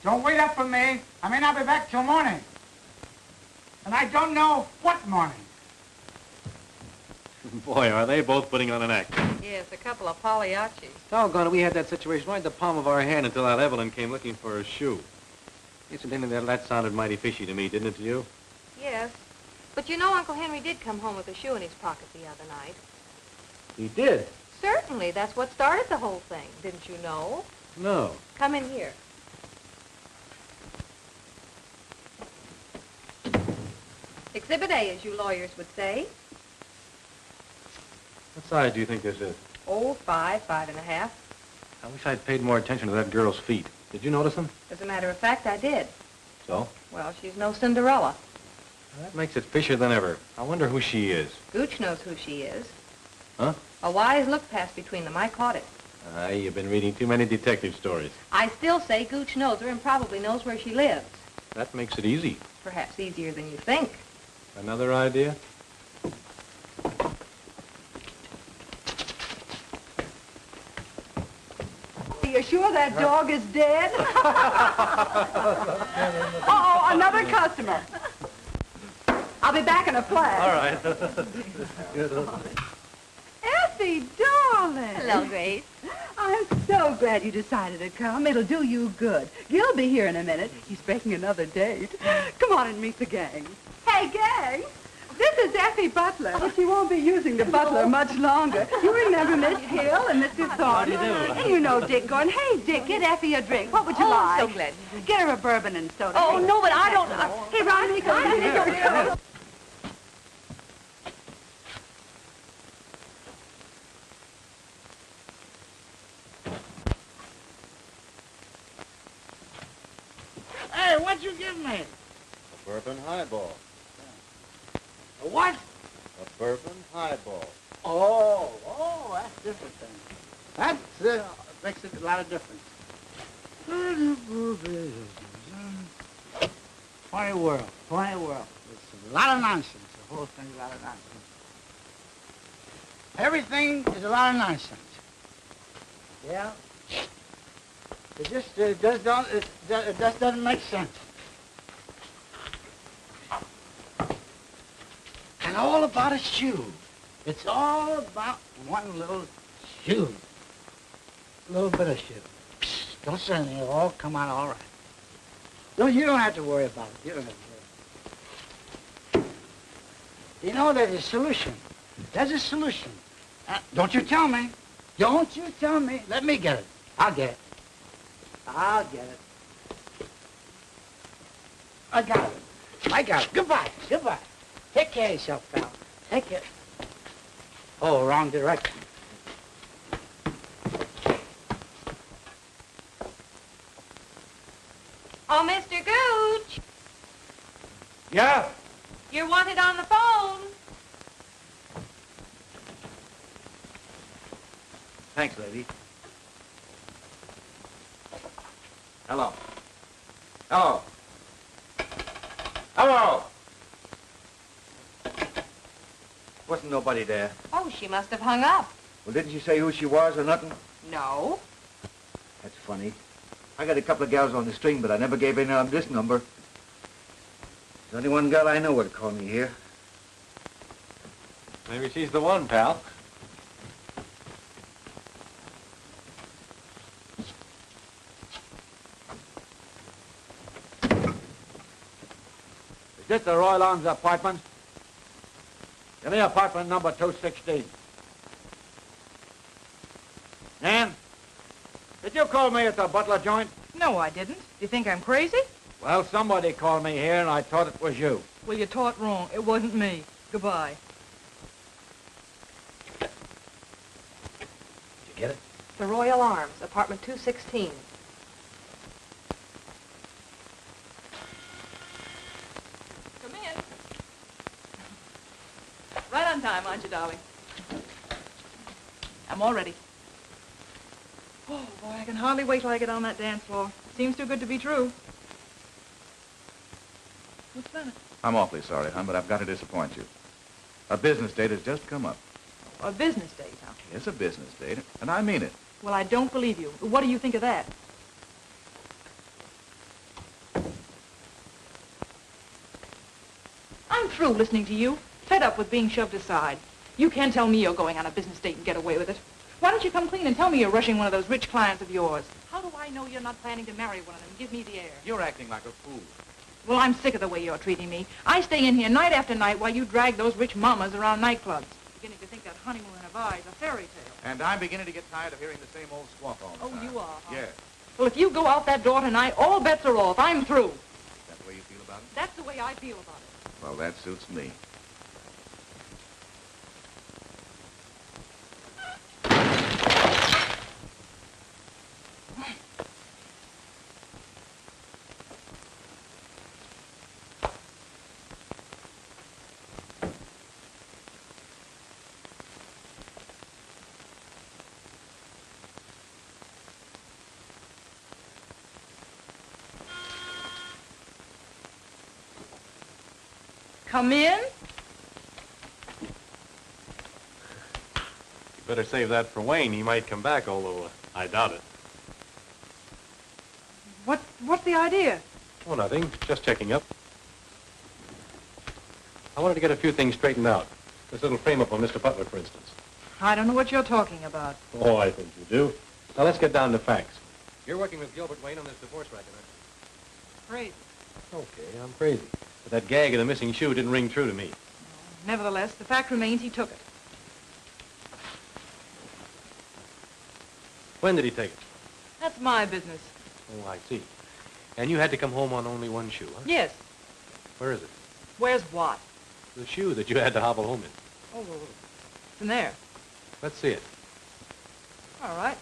Don't wait up for me. I may not be back till morning. And I don't know what morning. Boy, are they both putting on an act. Yes, a couple of Pagliaccis. Doggone it, we had that situation right in the palm of our hand until Aunt Evelyn came looking for her shoe. Incidentally, that sounded mighty fishy to me, didn't it to you? Yes. But you know Uncle Henry did come home with a shoe in his pocket the other night. He did? Certainly. That's what started the whole thing. Didn't you know? No. Come in here. Exhibit A, as you lawyers would say. What size do you think this is? Oh, 5, 5.5. I wish I'd paid more attention to that girl's feet. Did you notice them? As a matter of fact, I did. So? Well, she's no Cinderella. That makes it fishier than ever. I wonder who she is. Gooch knows who she is. Huh? A wise look passed between them. I caught it. You've been reading too many detective stories. I still say Gooch knows her and probably knows where she lives. That makes it easy. Perhaps easier than you think. Another idea? you sure that dog is dead? Uh-oh, another customer. I'll be back in a flash. All right. Effie, darling. Hello, Grace. I'm so glad you decided to come. It'll do you good. Gil'll be here in a minute. He's breaking another date. Come on and meet the gang. Hey, gang. This is Effie Butler. But she won't be using the butler much longer. You remember Miss Hill and Mr. Thornton? How do you do? And you know Dick Gordon. Hey, Dick, get Effie a drink. What would you like? So glad. Get her a bourbon and soda. Oh, no, but I don't... Hey, Ronnie, come here. Hey, what'd you give me? A bourbon highball. A what? A bourbon highball. Oh, that's different then. That makes a lot of difference. Funny world, funny world. It's a lot of nonsense. The whole thing's a lot of nonsense. Everything is a lot of nonsense. Yeah. It just doesn't make sense. And all about a shoe. It's all about one little shoe. A little bit of shoe. Psst, don't say anything. It'll all come out all right. No, you don't have to worry about it. You don't have to worry. You know, there's a solution. There's a solution. Don't you tell me. Don't you tell me. Let me get it. I'll get it. I'll get it. I got it. I got it. Goodbye. Goodbye. Take care of yourself, pal. Take care. Oh, wrong direction. Oh, Mr. Gooch, Yeah? you're wanted on the phone. Thanks, lady. Hello. Hello. Hello! Wasn't nobody there. Oh, she must have hung up. Well, didn't she say who she was or nothing? No. That's funny. I got a couple of gals on the string, but I never gave any of them this number. There's only one girl I know would call me here. Maybe she's the one, pal. Is this the Royal Arms apartment? Give me apartment number 216. Nan, did you call me at the Butler joint? No, I didn't. Do you think I'm crazy? Well, somebody called me here, and I thought it was you. Well, you taught wrong. It wasn't me. Goodbye. Did you get it? The Royal Arms, apartment 216. Come in. Right on time, aren't you, darling? I'm all ready. Oh, boy, I can hardly wait till I get on that dance floor. Seems too good to be true. What's the matter? I'm awfully sorry, hon, but I've got to disappoint you. A business date has just come up. A business date, huh? It's a business date, and I mean it. Well, I don't believe you. What do you think of that? I'm through listening to you. Fed up with being shoved aside. You can't tell me you're going on a business date and get away with it. Why don't you come clean and tell me you're rushing one of those rich clients of yours? How do I know you're not planning to marry one of them? Give me the air. You're acting like a fool. Well, I'm sick of the way you're treating me. I stay in here night after night while you drag those rich mamas around nightclubs. Beginning to think that honeymoon of ours a fairy tale. And I'm beginning to get tired of hearing the same old squawk all the time. Oh, you are, huh? Yeah. Well, if you go out that door tonight, all bets are off. I'm through. Is that the way you feel about it? That's the way I feel about it. Well, that suits me. Come in. You better save that for Wayne. He might come back, although I doubt it. What's the idea? Oh, nothing. Just checking up. I wanted to get a few things straightened out. This little frame-up on Mr. Butler, for instance. I don't know what you're talking about. Oh, I think you do. Now, let's get down to facts. You're working with Gilbert Wayne on this divorce racket, aren't you? Crazy. Okay, I'm crazy. But that gag of the missing shoe didn't ring true to me. Nevertheless, the fact remains he took it. When did he take it? That's my business. Oh, I see. And you had to come home on only one shoe, huh? Yes. Where is it? Where's what? The shoe that you had to hobble home in. Oh, it's in there. Let's see it. All right.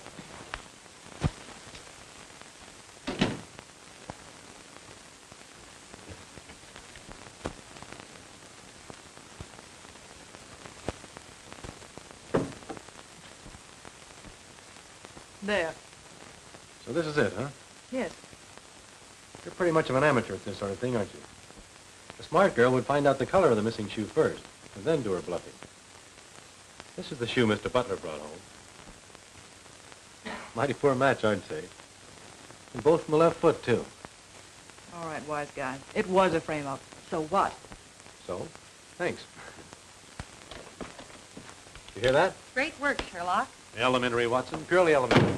There. So this is it, huh? Yes. You're pretty much of an amateur at this sort of thing, aren't you? A smart girl would find out the color of the missing shoe first, and then do her bluffing. This is the shoe Mr. Butler brought home. Mighty poor match, aren't they? And both from the left foot, too. All right, wise guy. It was a frame-up. So what? So, thanks. You hear that? Great work, Sherlock. Elementary, Watson. Purely elementary.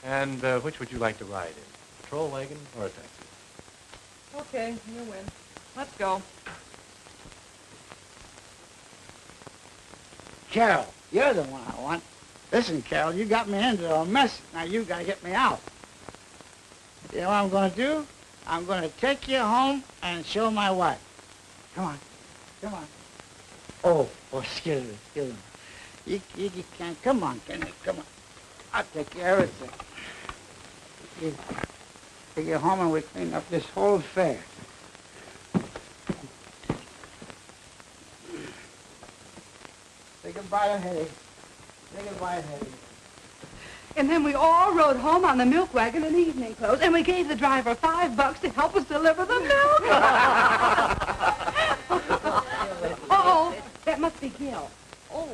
And which would you like to ride in? A patrol wagon or a taxi? Okay, you win. Let's go. Carol, you're the one I want. Listen, Carol, you got me into a mess. Now you got to get me out. You know what I'm going to do? I'm going to take you home and show my wife. Come on. Come on. Oh, excuse me. You can't. Come on, Kenny. Come on. I'll take care of everything. Take you home and we clean up this whole affair. Say goodbye to Hetty. Say goodbye to Hetty. And then we all rode home on the milk wagon in evening clothes, and we gave the driver $5 to help us deliver the milk. Oh, that must be Gil. Oh.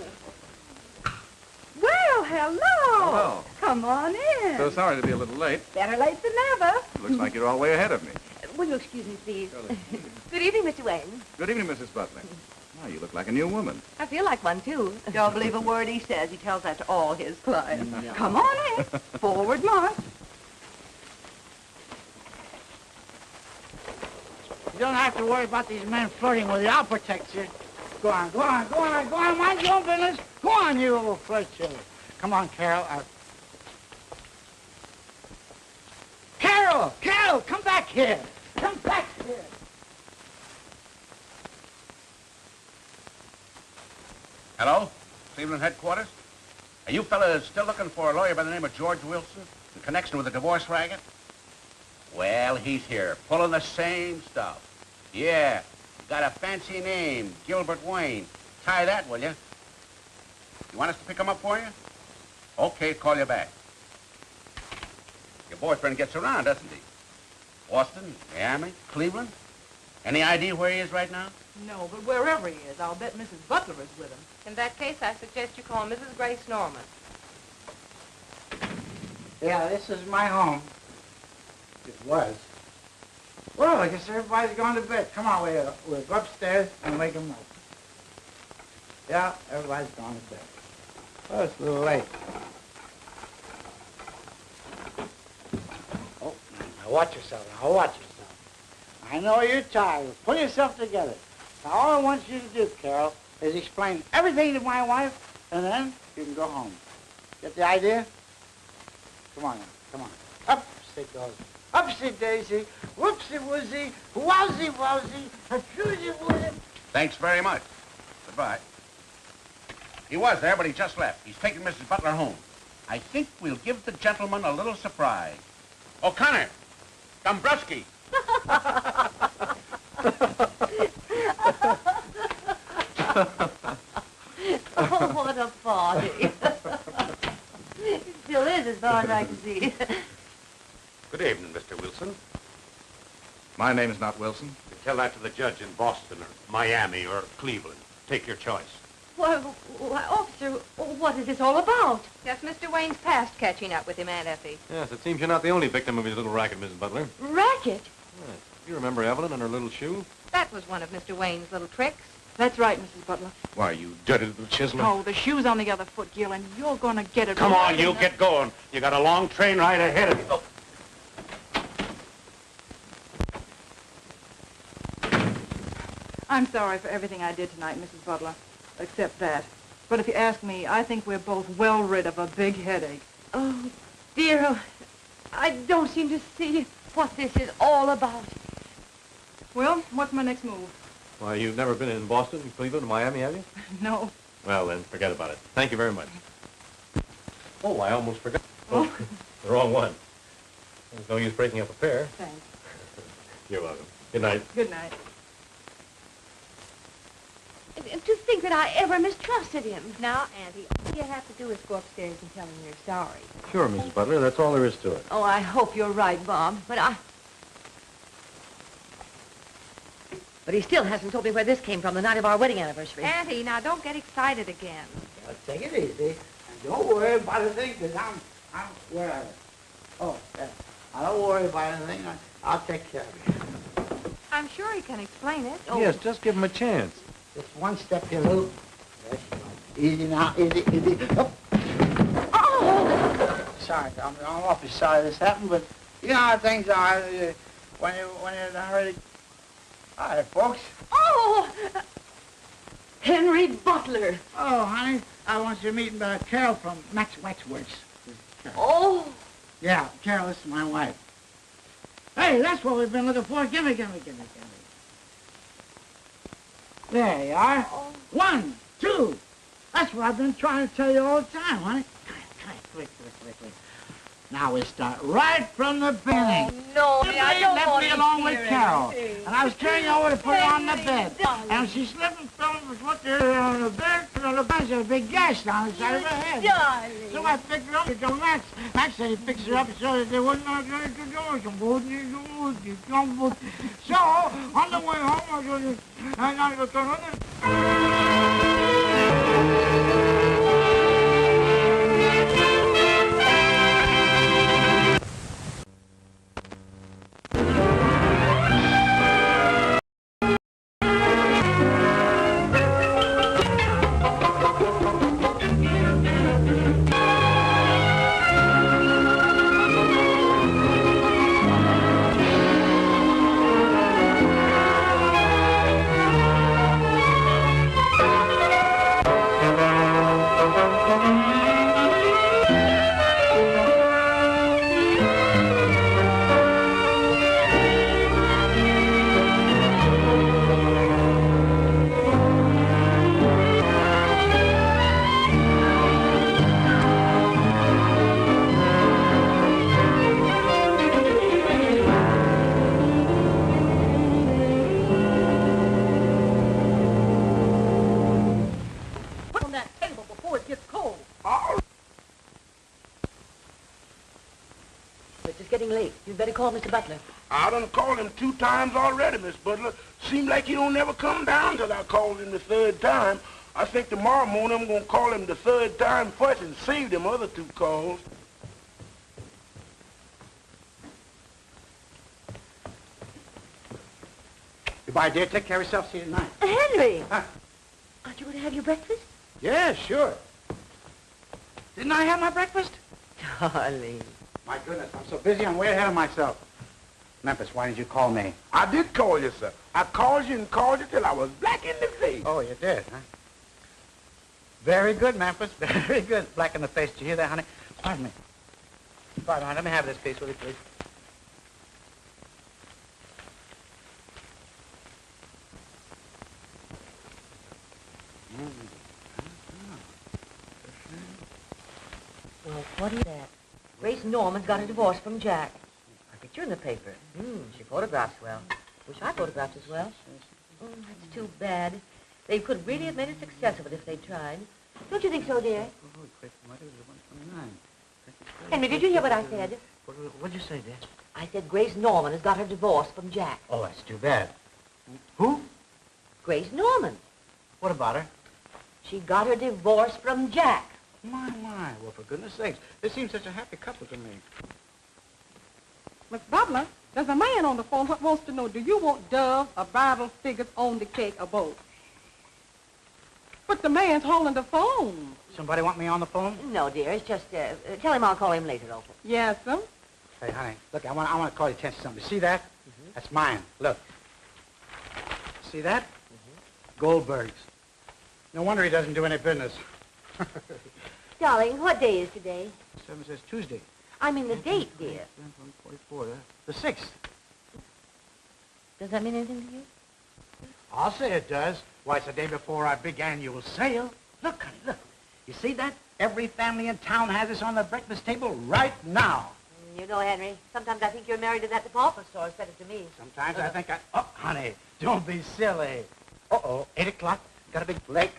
Well, hello. Hello. Come on in. So sorry to be a little late. Better late than never. Looks like you're all way ahead of me. Will you excuse me, please? Surely. Good evening, Mr. Wayne. Good evening, Mrs. Butler. Oh, you look like a new woman. I feel like one, too. Don't believe a word he says. He tells that to all his clients. Come on in. Forward march. You don't have to worry about these men flirting with you. I'll protect you. Go on, go on, go on, go on. Mind your own business. Go on, you little flirt show. Come on, Carol. Carol, come back here. Come back here. Hello? Cleveland headquarters? Are you fellas still looking for a lawyer by the name of George Wilson in connection with the divorce racket? Well, he's here, pulling the same stuff. Yeah, got a fancy name, Gilbert Wayne. Try that, will you? You want us to pick him up for you? Okay, call you back. Your boyfriend gets around, doesn't he? Boston, Miami, Cleveland? Any idea where he is right now? No, but wherever he is, I'll bet Mrs. Butler is with him. In that case, I suggest you call Mrs. Grace Norman. Yeah, this is my home. It was. Well, I guess everybody's gone to bed. Come on, we'll go upstairs and wake them up. Yeah, everybody's gone to bed. Oh, it's a little late. Oh, now watch yourself. Now watch yourself. I know you're tired. Pull yourself together. Now, all I want you to do, Carol, is explain everything to my wife, and then you can go home. Get the idea? Come on now. Come on. Up, sit goes. Upsy daisy, whoopsie woozy, wowsy wowsy, a woozy. Thanks very much. Goodbye. He was there, but he just left. He's taking Mrs. Butler home. I think we'll give the gentleman a little surprise. O'Connor! Dombrowski! Oh, what a party. It still is, as far as I can see. Good evening, Mr. Wilson. My name is not Wilson. You tell that to the judge in Boston or Miami or Cleveland. Take your choice. Why, officer, what what is this all about? Just Mr. Wayne's past catching up with him, Aunt Effie. Yes, it seems you're not the only victim of his little racket, Mrs. Butler. Racket? Yes. You remember Evelyn and her little shoe? That was one of Mr. Wayne's little tricks. That's right, Mrs. Butler. Why, you dirty little chiseler. Oh, the shoe's on the other foot, Gil, and you're going to get it. Come right on, you in the- get going. You got a long train ride ahead of you. I'm sorry for everything I did tonight, Mrs. Butler, except that. But if you ask me, I think we're both well rid of a big headache. Oh, dear, I don't seem to see what this is all about. Well, what's my next move? Why, you've never been in Boston, Cleveland, Miami, have you? No. Well, then, forget about it. Thank you very much. Oh, I almost forgot. Oh, the wrong one. There's no use breaking up a pair. Thanks. You're welcome. Good night. Good night. To think that I ever mistrusted him. Now, Auntie, all you have to do is go upstairs and tell him you're sorry. Sure, Mrs. Butler, that's all there is to it. Oh, I hope you're right, Bob, but he still hasn't told me where this came from the night of our wedding anniversary. Auntie, now don't get excited again. Now, take it easy. And don't worry about a thing, because I'm where are they? Oh, I don't worry about anything. I'll take care of you. I'm sure he can explain it. Yes, just give him a chance. Just one step here, Lou. That's right. Easy now, easy. Up. Oh! Sorry, I'm awfully sorry this happened, but you know how things are when you're in a hurry. Hi, folks. Oh! Henry Butler. Oh, honey, I want you to meet Carol from Max Waxworks. Oh! Yeah, Carol, this is my wife. Hey, that's what we've been looking for. Gimme. There you are. Oh. 1, 2. That's what I've been trying to tell you all the time, honey. Come here, quick. Now we start right from the beginning. Oh, no, I don't left want me to along with hear Carol. anything. And I was carrying her over to put her on the bed. Darling. And she slipped and fell and put her on the bed, put her on the bed, there's a big gash down the side of her head. Darling. So I picked her up to go Max. Max said he fixed her up so that they wouldn't know what to do. So, on the way home, I got to You'd better call Mr. Butler. I done called him 2 times already, Miss Butler. Seems like he don't never come down till I called him the 3rd time. I think tomorrow morning I'm gonna call him the 3rd time first and save them other 2 calls. Goodbye, dear. Take care of yourself. See you tonight. Henry! Huh? Aren't you going to have your breakfast? Yeah, sure. Didn't I have my breakfast? Darling. My goodness, I'm so busy, I'm way ahead of myself. Memphis, why didn't you call me? I did call you, sir. I called you till I was black in the face. Oh, you did, huh? Very good, Memphis. Very good. Black in the face. Did you hear that, honey? Pardon me. Pardon, honey. Let me have this piece, will you, please? Well, what is that? Grace Norman's got a divorce from Jack. Her picture in the paper. She photographs well. Wish I photographed as well. That's too bad. They could really have made a success of it if they tried. Don't you think so, dear? Henry, did you hear what I said? What'd you say, dear? I said Grace Norman has got her divorce from Jack. Oh, that's too bad. Who? Grace Norman. What about her? She got her divorce from Jack. My. Well, for goodness sakes, they seem such a happy couple to me. Miss Butler, there's a man on the phone who wants to know, do you want doves or bridal figures on the cake or both? But the man's holding the phone. Somebody want me on the phone? No, dear. It's just, tell him I'll call him later, Opal. Yes, sir. Hey, honey, look, I want to call your attention to something. See that? That's mine. Look. See that? Goldberg's. No wonder he doesn't do any business. Darling, what day is today? 7 says Tuesday. I mean the date, dear. 44, the 6th. Does that mean anything to you? I'll say it does. Why, it's the day before our big annual sale. Look, honey, look. You see that? Every family in town has this on their breakfast table right now. You know, Henry, sometimes I think you're married to that department store instead of to me. Sometimes I think Oh, honey, don't be silly. Uh-oh, 8 o'clock. Got a big leg.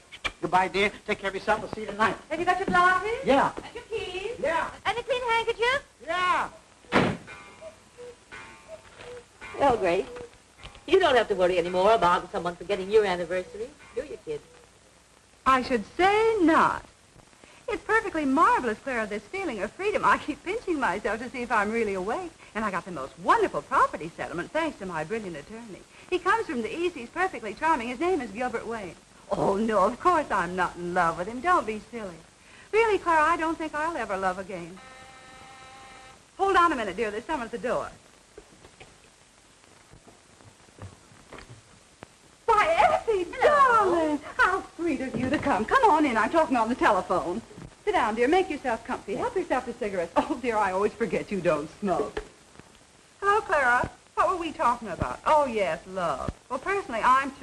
Goodbye, dear. Take care of yourself. We'll see you tonight. Have you got your glasses? Yeah. And your keys? Yeah. And a clean handkerchief? Yeah. Well, Grace, you don't have to worry anymore about someone forgetting your anniversary, do you, kid? I should say not. It's perfectly marvelous, Clara, this feeling of freedom. I keep pinching myself to see if I'm really awake. And I got the most wonderful property settlement, thanks to my brilliant attorney. He comes from the East. He's perfectly charming. His name is Gilbert Wayne. Oh, no, of course I'm not in love with him. Don't be silly. Really, Clara, I don't think I'll ever love again. Hold on a minute, dear. There's someone at the door. Why, Effie, darling, how sweet of you to come. Come on in. I'm talking on the telephone. Sit down, dear. Make yourself comfy. Help yourself to cigarettes. Oh, dear, I always forget you don't smoke. Hello, Clara. What were we talking about? Oh, yes, love. Well, personally, I'm through.